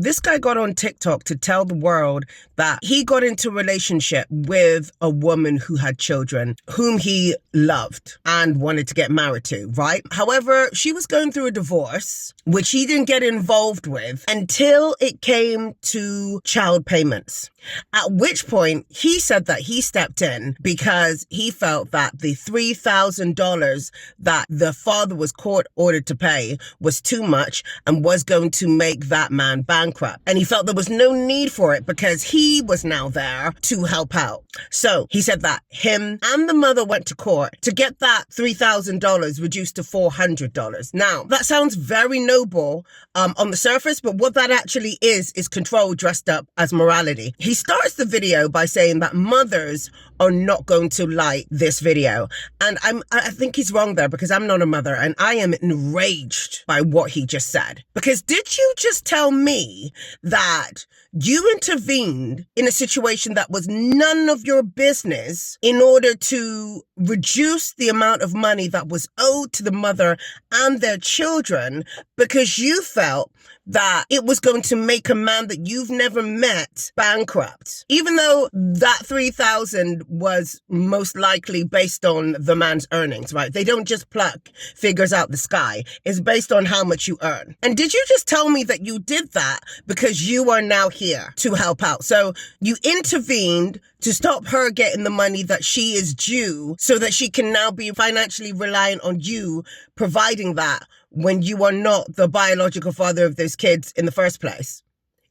this guy got on TikTok to tell the world that he got into a relationship with a woman who had children, whom he loved and wanted to get married to, right? However, she was going through a divorce, which he didn't get involved with until it came to child payments. At which point he said that he stepped in because he felt that the $3,000 that the father was court ordered to pay was too much and was going to make that man bankrupt. And he felt there was no need for it because he was now there to help out. So he said that him and the mother went to court to get that $3,000 reduced to $400. Now, that sounds very noble on the surface, but what that actually is control dressed up as morality. He starts the video by saying that mothers are not going to like this video. And I think he's wrong there because I'm not a mother and I am enraged by what he just said. Because did you just tell me that you intervened in a situation that was none of your business in order to reduce the amount of money that was owed to the mother and their children because you felt that it was going to make a man that you've never met bankrupt? Even though that $3,000 was most likely based on the man's earnings, right? They don't just pluck figures out the sky. It's based on how much you earn. And did you just tell me that you did that because you are now here to help out? So you intervened to stop her getting the money that she is due so that she can now be financially reliant on you providing that when you are not the biological father of those kids in the first place?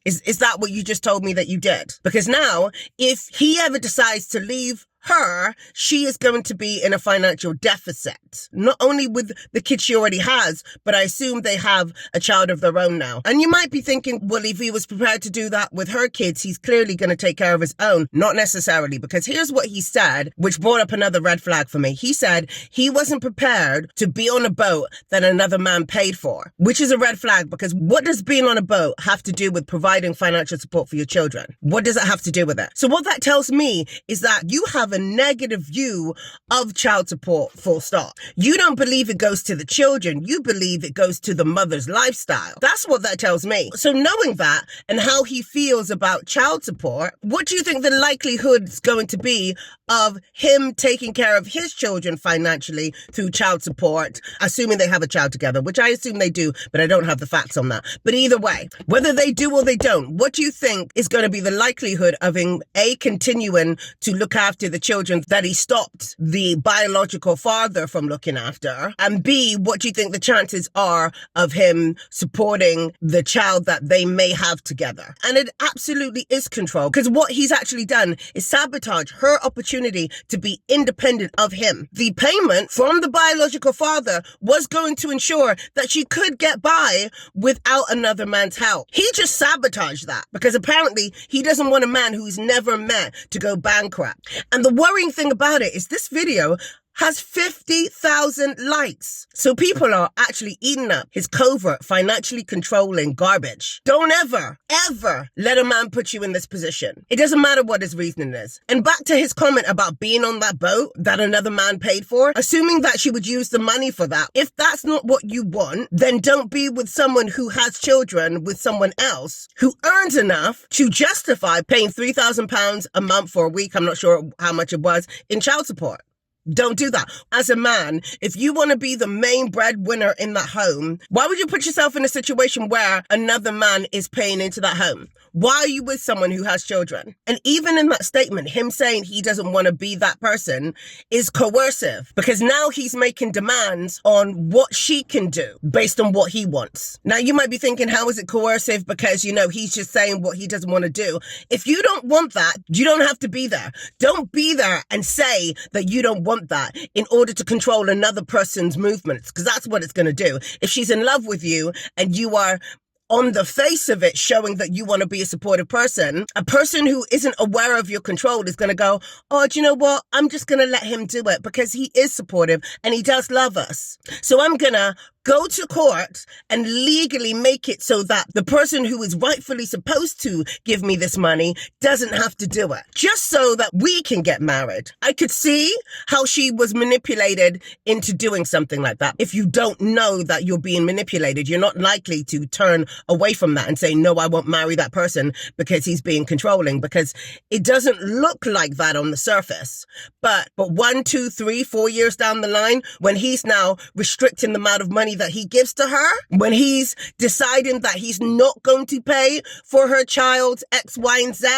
Is that what you just told me that you did? Because now, if he ever decides to leave her, she is going to be in a financial deficit, not only with the kids she already has, but I assume they have a child of their own now. And you might be thinking, well, if he was prepared to do that with her kids, he's clearly going to take care of his own. Not necessarily, because here's what he said, which brought up another red flag for me. He said he wasn't prepared to be on a boat that another man paid for, which is a red flag because what does being on a boat have to do with providing financial support for your children? What does it have to do with it? So what that tells me is that you have a negative view of child support, full stop. You don't believe it goes to the children. You believe it goes to the mother's lifestyle. That's what that tells me. So knowing that and how he feels about child support, what do you think the likelihood is going to be of him taking care of his children financially through child support, assuming they have a child together, which I assume they do, but I don't have the facts on that. But either way, whether they do or they don't, what do you think is going to be the likelihood of him, A, continuing to look after the children that he stopped the biological father from looking after? And B, what do you think the chances are of him supporting the child that they may have together? And it absolutely is control, because what he's actually done is sabotage her opportunity to be independent of him. The payment from the biological father was going to ensure that she could get by without another man's help. He just sabotaged that because apparently he doesn't want a man who he's never met to go bankrupt. And the worrying thing about it is this video has 50,000 likes. So people are actually eating up his covert, financially controlling garbage. Don't ever let a man put you in this position. It doesn't matter what his reasoning is. And back to his comment about being on that boat that another man paid for, assuming that she would use the money for that. If that's not what you want, then don't be with someone who has children with someone else who earns enough to justify paying £3,000 a month for a week, I'm not sure how much it was, in child support. Don't do that. As a man, if you want to be the main breadwinner in that home, why would you put yourself in a situation where another man is paying into that home? Why are you with someone who has children? And even in that statement, him saying he doesn't want to be that person is coercive because now he's making demands on what she can do based on what he wants. Now, you might be thinking, how is it coercive? Because, he's just saying what he doesn't want to do. If you don't want that, you don't have to be there. Don't be there and say that you don't want that in order to control another person's movements, because that's what it's going to do. If she's in love with you and you are on the face of it showing that you want to be a supportive person, a person who isn't aware of your control is going to go, oh, do you know what? I'm just going to let him do it because he is supportive and he does love us. So I'm going to go to court and legally make it so that the person who is rightfully supposed to give me this money doesn't have to do it, just so that we can get married. I could see how she was manipulated into doing something like that. If you don't know that you're being manipulated, you're not likely to turn away from that and say, no, I won't marry that person because he's being controlling, because it doesn't look like that on the surface. But 1, 2, 3, 4 years down the line, when he's now restricting the amount of money that he gives to her, when he's deciding that he's not going to pay for her child's X, Y, and Z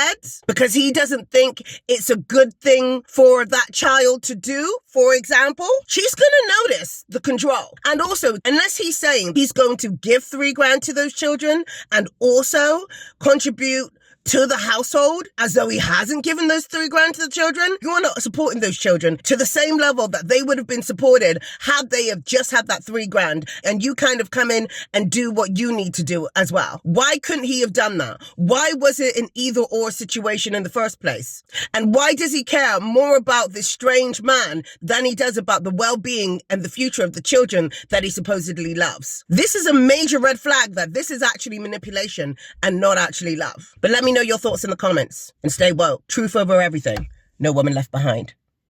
because he doesn't think it's a good thing for that child to do, for example, she's going to notice the control. And also, unless he's saying he's going to give $3,000 to those children and also contribute to the household as though he hasn't given those $3,000 to the children, you are not supporting those children to the same level that they would have been supported had they have just had that $3,000 and you kind of come in and do what you need to do as well. Why couldn't he have done that? Why was it an either or situation in the first place? And why does he care more about this strange man than he does about the well-being and the future of the children that he supposedly loves? This is a major red flag that this is actually manipulation and not actually love. But let me know your thoughts in the comments and stay woke. Truth over everything. No woman left behind.